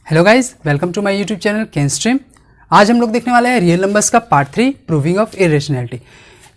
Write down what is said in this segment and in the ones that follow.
Hello guys, welcome to my YouTube channel Kenstream. आज हम लोग देखने वाले हैं रियल नंबर्स का पार्ट 3 प्रूविंग ऑफ इरेशनैलिटी।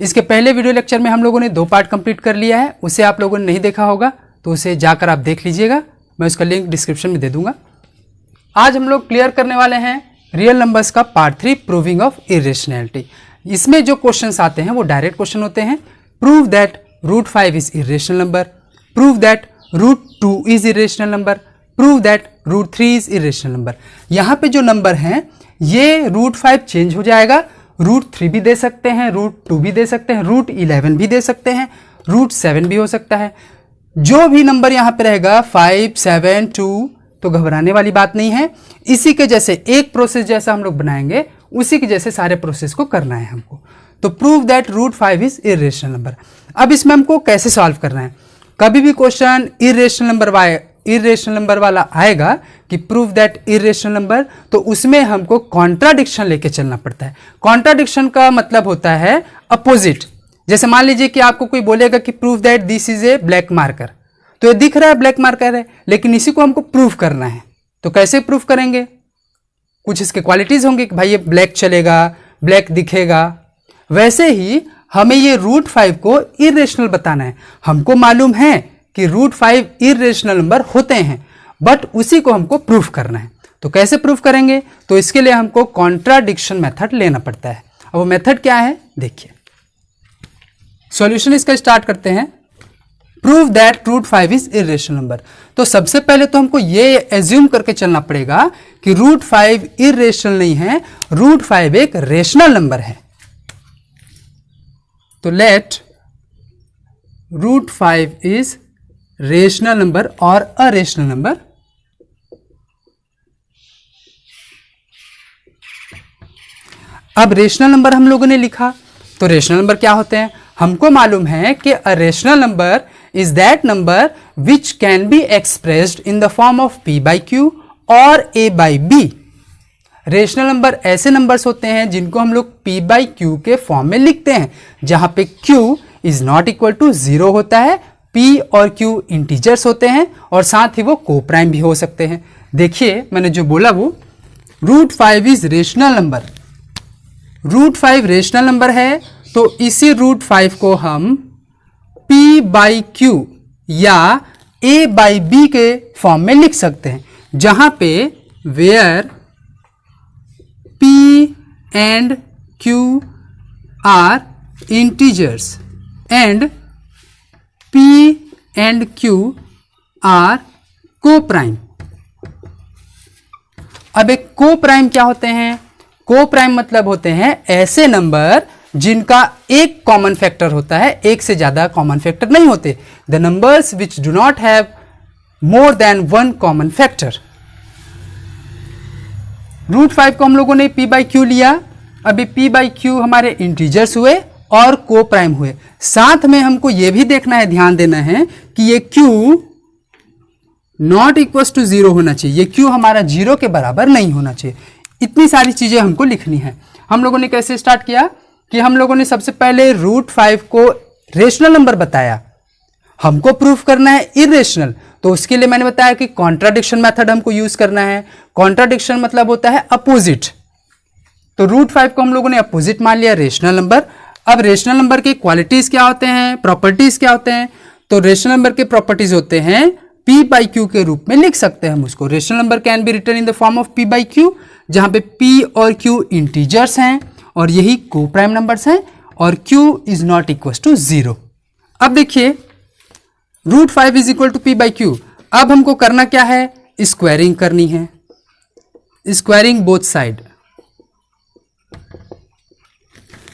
इसके पहले वीडियो लेक्चर में हम लोगों ने 2 पार्ट कंप्लीट कर लिया है। उसे आप लोगों ने नहीं देखा होगा तो उसे जाकर आप देख लीजिएगा, मैं उसका लिंक डिस्क्रिप्शन में दे दूंगा। आज हम लोग क्लियर करने वाले हैं रियल नंबर्स का पार्ट 3 प्रूविंग ऑफ इरेशनैलिटी। इसमें जो क्वेश्चन आते हैं वो डायरेक्ट क्वेश्चन होते हैं। Prove that √5 is irrational number, prove that √2 is irrational number, prove that √3 is irrational number. यहाँ पे जो नंबर हैं ये √5 चेंज हो जाएगा, √3 भी दे सकते हैं, √2 भी दे सकते हैं, √11 भी दे सकते हैं, √7 भी हो सकता है। जो भी नंबर यहाँ पे रहेगा 5, 7, 2 तो घबराने वाली बात नहीं है। इसी के जैसे एक प्रोसेस जैसा हम लोग बनाएंगे, उसी के जैसे सारे प्रोसेस को करना है हमको। तो prove that √5 is irrational number. अब इसमें हमको कैसे सॉल्व करना है। कभी भी क्वेश्चन इरेशनल नंबर वाला आएगा कि प्रूव दैट इरेशनल नंबर, तो उसमें हमको कॉन्ट्राडिक्शन लेके चलना पड़ता है। कॉन्ट्राडिक्शन का मतलब होता है अपोजिट। जैसे मान लीजिए कि आपको कोई बोलेगा कि prove that this is a black marker, तो ये दिख रहा है ब्लैक मार्कर है, लेकिन इसी को हमको प्रूव करना है। तो कैसे प्रूव करेंगे? कुछ इसके क्वालिटीज होंगे कि भाई ये ब्लैक चलेगा, ब्लैक दिखेगा। वैसे ही हमें ये √5 को इरेशनल बताना है। हमको मालूम है कि √5 इरेशनल नंबर होते हैं, बट उसी को हमको प्रूफ करना है। तो कैसे प्रूफ करेंगे? तो इसके लिए हमको कॉन्ट्राडिक्शन मेथड लेना पड़ता है। अब वो मेथड क्या है देखिए। सॉल्यूशन इसका स्टार्ट करते हैं। Prove that √5 is irrational number. तो सबसे पहले तो हमको ये एज्यूम करके चलना पड़ेगा कि √5 इरेशनल नहीं है, √5 एक रेशनल नंबर है। तो लेट √5 इज रेशनल नंबर और अरेशनल नंबर। अब रेशनल नंबर हम लोगों ने लिखा, तो रेशनल नंबर क्या होते हैं? हमको मालूम है कि a rational number is that number which can be expressed in the form of p/q और a/b। रेशनल नंबर ऐसे नंबर्स होते हैं जिनको हम लोग p/q के फॉर्म में लिखते हैं, जहां पे q is not equal to 0 होता है, p और q इंटीजर्स होते हैं और साथ ही वो कोप्राइम भी हो सकते हैं। देखिए मैंने जो बोला वो √5 is rational number. √5 rational number है, तो इसी √5 को हम p/q या a/b के फॉर्म में लिख सकते हैं, जहां पे where p and q are integers and p and q are co-prime। अब एक co-prime क्या होते हैं? co-prime मतलब होते हैं ऐसे नंबर जिनका एक कॉमन फैक्टर होता है, एक से ज्यादा कॉमन फैक्टर नहीं होते। The numbers which do not have more than one common factor. √5 को हम लोगों ने p/q लिया। अभी p/q हमारे इंटीजर्स हुए और को प्राइम हुए। साथ में हमको यह भी देखना है, ध्यान देना है कि ये q नॉट इक्वल टू 0 होना चाहिए, ये q हमारा 0 के बराबर नहीं होना चाहिए। इतनी सारी चीजें हमको लिखनी है। हम लोगों ने कैसे स्टार्ट किया कि हम लोगों ने सबसे पहले √5 को रेशनल नंबर बताया, हमको प्रूफ करना है इरेशनल, तो उसके लिए मैंने बताया कि कॉन्ट्राडिक्शन मेथड हमको यूज करना है। कॉन्ट्राडिक्शन मतलब होता है अपोजिट। तो √5 को हम लोगों ने अपोजिट मान लिया, रेशनल नंबर। अब रेशनल नंबर की क्वालिटीज क्या होते हैं, प्रॉपर्टीज क्या होते हैं? तो रेशनल नंबर के प्रॉपर्टीज होते हैं p/q के रूप में लिख सकते हैं हम उसको। Rational number can be written in the form of p/q, जहां पे p और q इंटीजर्स हैं और यही को प्राइम नंबर्स हैं, और q is not equal to 0। अब देखिए √5 इज इक्वल टू p/q। अब हमको करना क्या है? स्क्वायरिंग करनी है, स्क्वायरिंग बोथ साइड।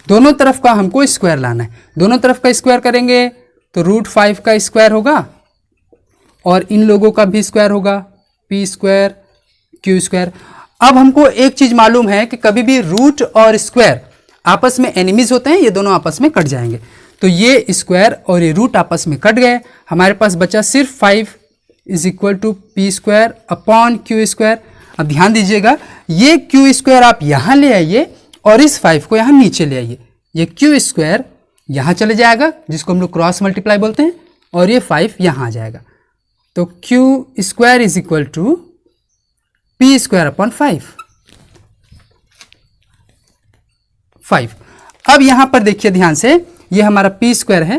दोनों तरफ का हमको स्क्वायर लाना है। दोनों तरफ का स्क्वायर करेंगे तो √5 का स्क्वायर होगा और इन लोगों का भी स्क्वायर होगा, p², q²। अब हमको एक चीज मालूम है कि कभी भी रूट और स्क्वायर आपस में एनिमीज होते हैं, ये दोनों आपस में कट जाएंगे। तो ये स्क्वायर और ये रूट आपस में कट गए, हमारे पास बचा सिर्फ 5 is equal to p² upon q²। अब ध्यान दीजिएगा, ये q² आप यहां ले आइए और इस 5 को यहां नीचे ले आइए। ये q² यहां चले जाएगा, जिसको हम लोग क्रॉस मल्टीप्लाई बोलते हैं, और ये 5 यहां आ जाएगा। तो q² is equal to P square upon 5। अब यहां पर देखिए ध्यान से, ये हमारा पी स्क्वायर है,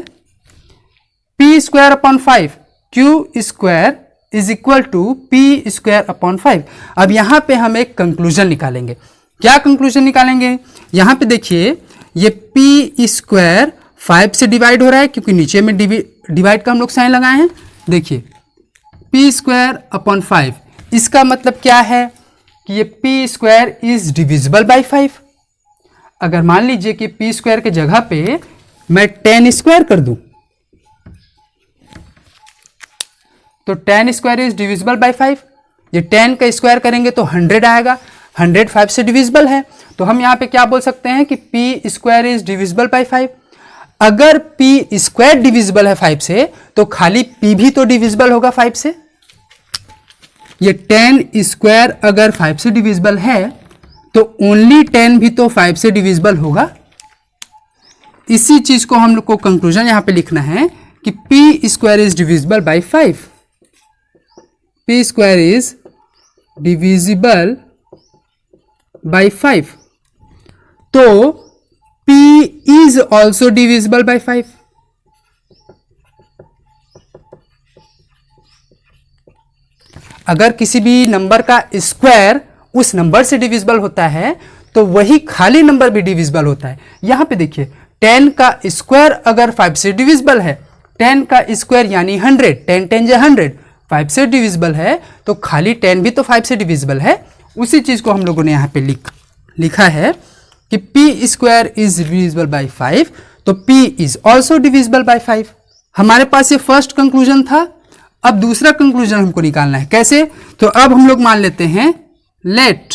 P square upon 5, Q square is equal to P square upon 5। अब यहां पे हम एक कंक्लूजन निकालेंगे। क्या कंक्लूजन निकालेंगे? यहां पे देखिए, ये पी स्क्वायर 5 से डिवाइड हो रहा है, क्योंकि नीचे में डिवाइड का हम लोग साइन लगाए हैं। देखिए पी स्क्वायर अपॉन 5, इसका मतलब क्या है कि ये P square is divisible by 5। अगर मान लीजिए कि पी स्क्वायर के जगह पे मैं 10 स्क्वायर कर दूं, तो 10 स्क्वायर इज डिविजिबल बाई 5। ये 10 का स्क्वायर करेंगे तो 100 आएगा, 100 5 से डिविजिबल है, तो हम यहां पे क्या बोल सकते हैं कि P square is divisible by 5। अगर पी स्क्वायर डिविजिबल है 5 से, तो खाली पी भी तो डिविजिबल होगा 5 से। ये 10 स्क्वायर अगर 5 से डिविजिबल है, तो ओनली 10 भी तो 5 से डिविजिबल होगा। इसी चीज को हम लोग को कंक्लूजन यहां पे लिखना है कि P square is divisible by 5। P square is divisible by 5, तो P is also divisible by 5। अगर किसी भी नंबर का स्क्वायर उस नंबर से डिविजिबल होता है, तो वही खाली नंबर भी डिविजिबल होता है। यहां पे देखिए 10 का स्क्वायर अगर 5 से डिविजिबल है, 10 का स्क्वायर यानी 100, 10 10 जा 100, 5 से डिविजिबल है, तो खाली 10 भी तो 5 से डिविजिबल है। उसी चीज को हम लोगों ने यहां पे लिखा है कि p square is divisible by 5, तो p is also divisible by 5। हमारे पास ये फर्स्ट कंक्लूजन था। अब दूसरा कंक्लूजन हमको निकालना है। कैसे? तो अब हम लोग मान लेते हैं लेट,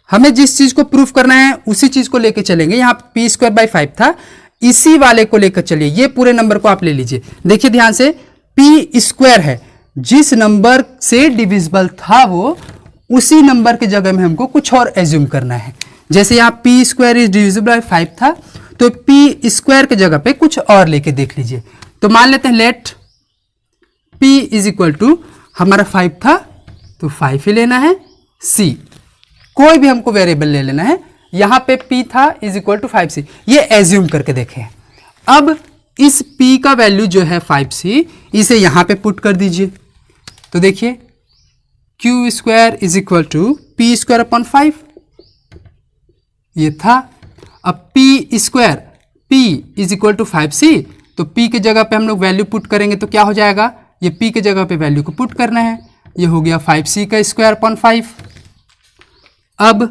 हमें जिस चीज को प्रूफ करना है उसी चीज को लेके चलेंगे। यहां p स्क्वायर बाई 5 था, इसी वाले को लेकर चलिए। ये पूरे नंबर को आप ले लीजिए। देखिए ध्यान से, p स्क्वायर है, जिस नंबर से डिविजिबल था वो उसी नंबर की जगह में हमको कुछ और एज्यूम करना है। जैसे यहां P square is divisible by 5 था, तो पी स्क्वायर की जगह पे कुछ और लेके देख लीजिए। तो मान लेते हैं let P is equal to, हमारा 5 था तो 5 ही लेना है, सी कोई भी हमको वेरिएबल ले लेना है। यहां पे p था इज इक्वल टू 5c, ये एज्यूम करके देखें। अब इस p का वैल्यू जो है 5c, इसे यहां पे पुट कर दीजिए। तो देखिए q square is equal to P square upon 5, ये था। अब p square, p is equal to 5c, तो p की जगह पे हम लोग वैल्यू पुट करेंगे तो क्या हो जाएगा, ये p की जगह पे वैल्यू को पुट करना है, ये हो गया 5c का स्क्वायर अपॉन 5। अब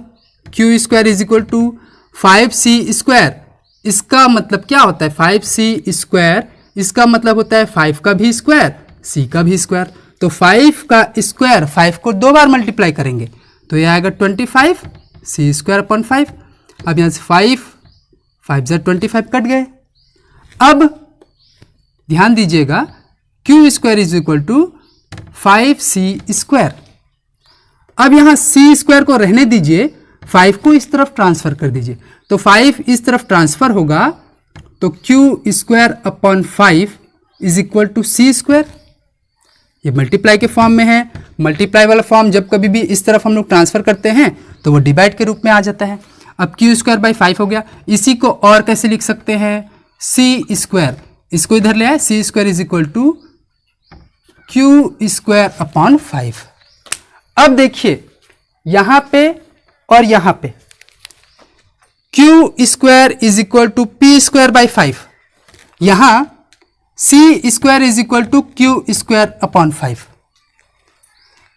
q square is equal to 5c square, इसका मतलब क्या होता है 5c स्क्वायर, इसका मतलब होता है 5 का भी स्क्वायर, c का भी स्क्वायर। तो 5 का स्क्वायर 5 को 2 बार मल्टीप्लाई करेंगे तो यह आएगा 25 c स्क्वायर अपॉन 5। अब यहां से 5 जा 25 कट गए। अब ध्यान दीजिएगा q square is equal to 5c square. अब यहां c स्क्वायर को रहने दीजिए, 5 को इस तरफ ट्रांसफर कर दीजिए, तो 5 इस तरफ ट्रांसफर होगा, तो q square upon 5 is equal to c square. ये मल्टीप्लाई के फॉर्म में है। मल्टीप्लाई वाला फॉर्म जब कभी भी इस तरफ हम लोग ट्रांसफर करते हैं तो वो डिवाइड के रूप में आ जाता है। अब q स्क्वायर बाई 5 हो गया। इसी को और कैसे लिख सकते हैं, c स्क्वायर, इसको इधर ले आए, c square is equal to q square upon 5। अब देखिए यहां पे और यहां पे q square is equal to P square by 5, यहां c square is equal to q square upon 5।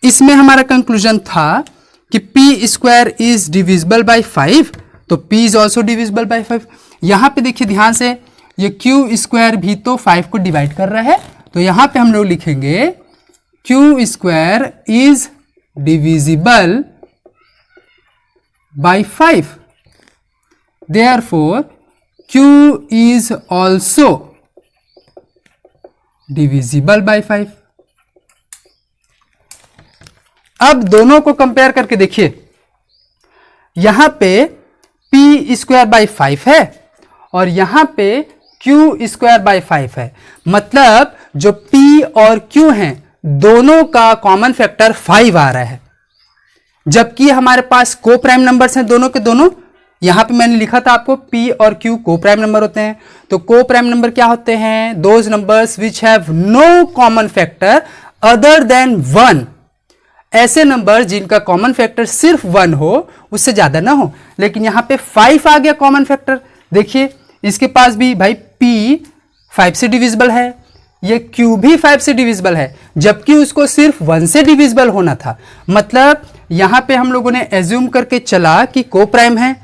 इसमें हमारा कंक्लूजन था कि p square is divisible by 5, तो p is also divisible by 5। यहां पे देखिए ध्यान से, ये q स्क्वायर भी तो 5 को डिवाइड कर रहा है, तो यहां पे हम लोग लिखेंगे q square is divisible by 5, therefore q is also divisible by 5। अब दोनों को कंपेयर करके देखिए, यहां पे p स्क्वायर बाई 5 है और यहां पे q स्क्वायर बाई 5 है। मतलब जो p और q हैं दोनों का कॉमन फैक्टर 5 आ रहा है। जबकि हमारे पास को प्राइम नंबर्स हैं दोनों के दोनों। यहां पे मैंने लिखा था आपको P और Q को प्राइम नंबर होते हैं। तो को प्राइम नंबर क्या होते हैं? Those numbers which have no common factor other than 1। ऐसे नंबर जिनका कॉमन फैक्टर सिर्फ 1 हो, उससे ज्यादा ना हो। लेकिन यहां पे 5 आ गया कॉमन फैक्टर। देखिए इसके पास भी भाई P 5 से डिविजिबल है, ये Q भी 5 से डिविजिबल है, जबकि उसको सिर्फ 1 से डिविजिबल होना था। मतलब यहां पे हम लोगों ने एज्यूम करके चला कि को प्राइम है,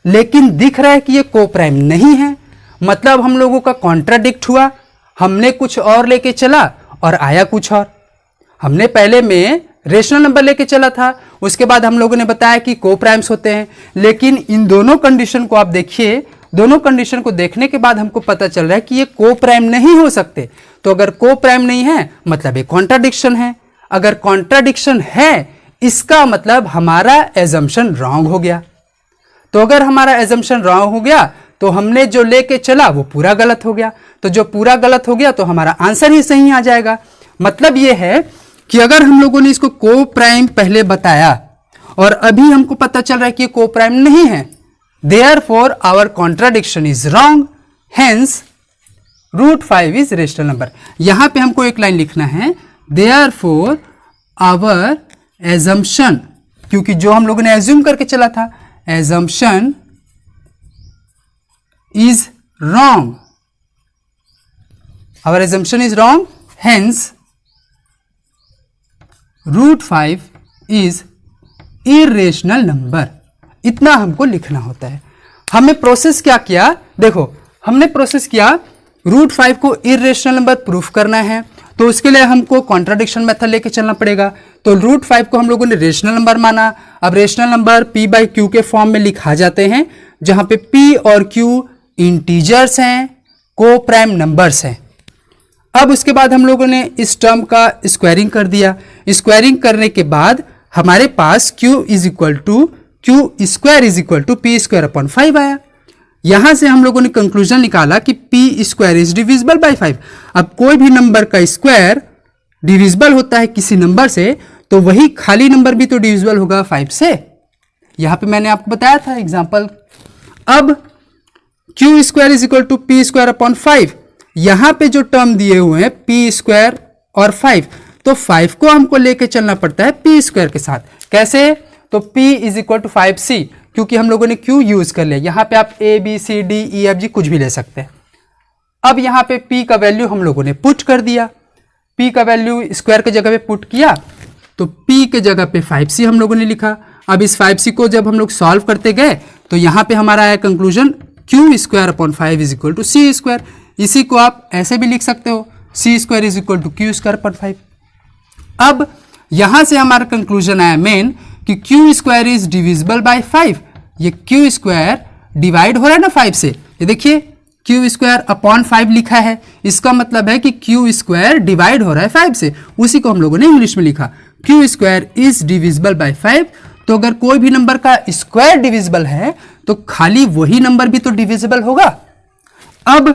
लेकिन दिख रहा है कि ये को प्राइम नहीं है। मतलब हम लोगों का कॉन्ट्राडिक्ट हुआ। हमने कुछ और लेके चला और आया कुछ और। हमने पहले में रेशनल नंबर लेके चला था, उसके बाद हम लोगों ने बताया कि को प्राइम्स होते हैं। लेकिन इन दोनों कंडीशन को आप देखिए, दोनों कंडीशन को देखने के बाद हमको पता चल रहा है कि ये को प्राइम नहीं हो सकते। तो अगर को प्राइम नहीं है मतलब ये कॉन्ट्राडिक्शन है। अगर कॉन्ट्राडिक्शन है इसका मतलब हमारा एजम्पशन रॉन्ग हो गया। तो अगर हमारा एजम्पशन रॉन्ग हो गया तो हमने जो लेके चला वो पूरा गलत हो गया। तो जो पूरा गलत हो गया तो हमारा आंसर ही सही आ जाएगा। मतलब ये है कि अगर हम लोगों ने इसको को प्राइम पहले बताया और अभी हमको पता चल रहा है कि ये को प्राइम नहीं है, therefore our contradiction is wrong, hence √5 is rational number. यहां पे हमको एक लाइन लिखना है, देयरफॉर आवर एजम्पशन, क्योंकि जो हम लोगों ने एज्यूम करके चला था, assumption is wrong, our assumption is wrong, hence √5 is irrational number. इतना हमको लिखना होता है। हमें प्रोसेस क्या किया? देखो हमने प्रोसेस किया, √5 को इरेशनल नंबर प्रूफ करना है, तो उसके लिए हमको कॉन्ट्राडिक्शन मेथड लेके चलना पड़ेगा। तो √5 को हम लोगों ने रेशनल नंबर माना। अब रेशनल नंबर P/Q के फॉर्म में लिखा जाते हैं, जहां पे P और Q इंटीजर्स हैं, को प्राइम नंबर्स हैं। अब उसके बाद हम लोगों ने इस टर्म का स्क्वायरिंग कर दिया। स्क्वायरिंग करने के बाद हमारे पास Q square is equal to P square upon 5 आया। यहां से हम लोगों ने कंक्लूजन निकाला कि P square is divisible by 5। अब कोई भी नंबर का स्क्वायर डिविजिबल होता है किसी नंबर से, तो वही खाली नंबर भी तो डिविजिबल होगा 5 से। यहां पे मैंने आपको बताया था एग्जांपल। अब Q square is equal to P square upon 5, यहां पे जो टर्म दिए हुए हैं P स्क्वायर और 5, तो 5 को हमको लेके चलना पड़ता है P स्क्वायर के साथ। कैसे? तो P is equal to 5C, क्योंकि हम लोगों ने Q यूज कर लिया। यहां पे आप A B C D E F G कुछ भी ले सकते हैं। अब यहां पे P का वैल्यू हम लोगों ने पुट कर दिया। P का वैल्यू स्क्वायर के जगह पे पुट किया, तो P के जगह पे 5C हम लोगों ने लिखा। अब इस 5C को जब हम लोग सॉल्व करते गए तो यहां पे हमारा आया conclusion Q square upon 5 is equal to C square. इसी को आप ऐसे भी लिख सकते हो, C square is equal to Q square upon 5। अब यहां से हमारा कंक्लूजन आया मेन कि Q square is divisible by 5। ये Q स्क्वायर डिवाइड हो रहा है ना 5 से, ये देखिए Q स्क्वायर अपॉन 5 लिखा है, इसका मतलब है कि Q स्क्वायर डिवाइड हो रहा है 5 से। उसी को हम लोगों ने इंग्लिश में लिखा, Q square is divisible by 5। तो अगर कोई भी नंबर का स्क्वायर डिविजिबल है तो खाली वही नंबर भी तो डिविजिबल होगा। अब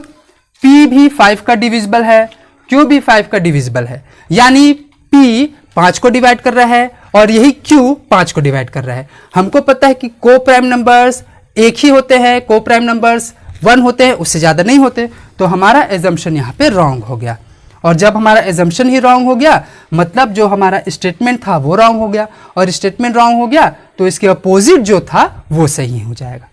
P भी 5 का डिविजिबल है, Q भी 5 का डिविजिबल है, यानी P 5 को डिवाइड कर रहा है और यही Q 5 को डिवाइड कर रहा है। हमको पता है कि को प्राइम नंबर्स एक ही होते हैं, को प्राइम नंबर्स 1 होते हैं, उससे ज्यादा नहीं होते। तो हमारा एजम्पशन यहाँ पे रॉन्ग हो गया। और जब हमारा एजम्पशन ही रॉन्ग हो गया मतलब जो हमारा स्टेटमेंट था वो रॉन्ग हो गया, और स्टेटमेंट रॉन्ग हो गया तो इसके अपोजिट जो था वो सही हो जाएगा।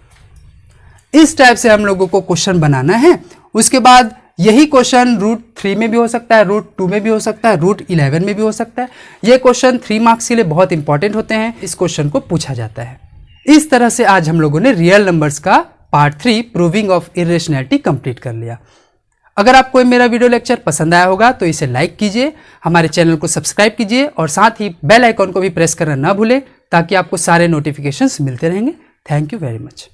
इस टाइप से हम लोगों को क्वेश्चन बनाना है। उसके बाद यही क्वेश्चन √3 में भी हो सकता है, √2 में भी हो सकता है, √11 में भी हो सकता है। ये क्वेश्चन 3 मार्क्स के लिए बहुत इंपॉर्टेंट होते हैं, इस क्वेश्चन को पूछा जाता है। इस तरह से आज हम लोगों ने रियल नंबर्स का part 3 proving of irrationality complete कर लिया। अगर आपको मेरा वीडियो लेक्चर पसंद आया होगा तो इसे लाइक कीजिए, हमारे चैनल को सब्सक्राइब कीजिए और साथ ही बेल आइकॉन को भी प्रेस करना ना भूलें, ताकि आपको सारे नोटिफिकेशंस मिलते रहेंगे। Thank you very much.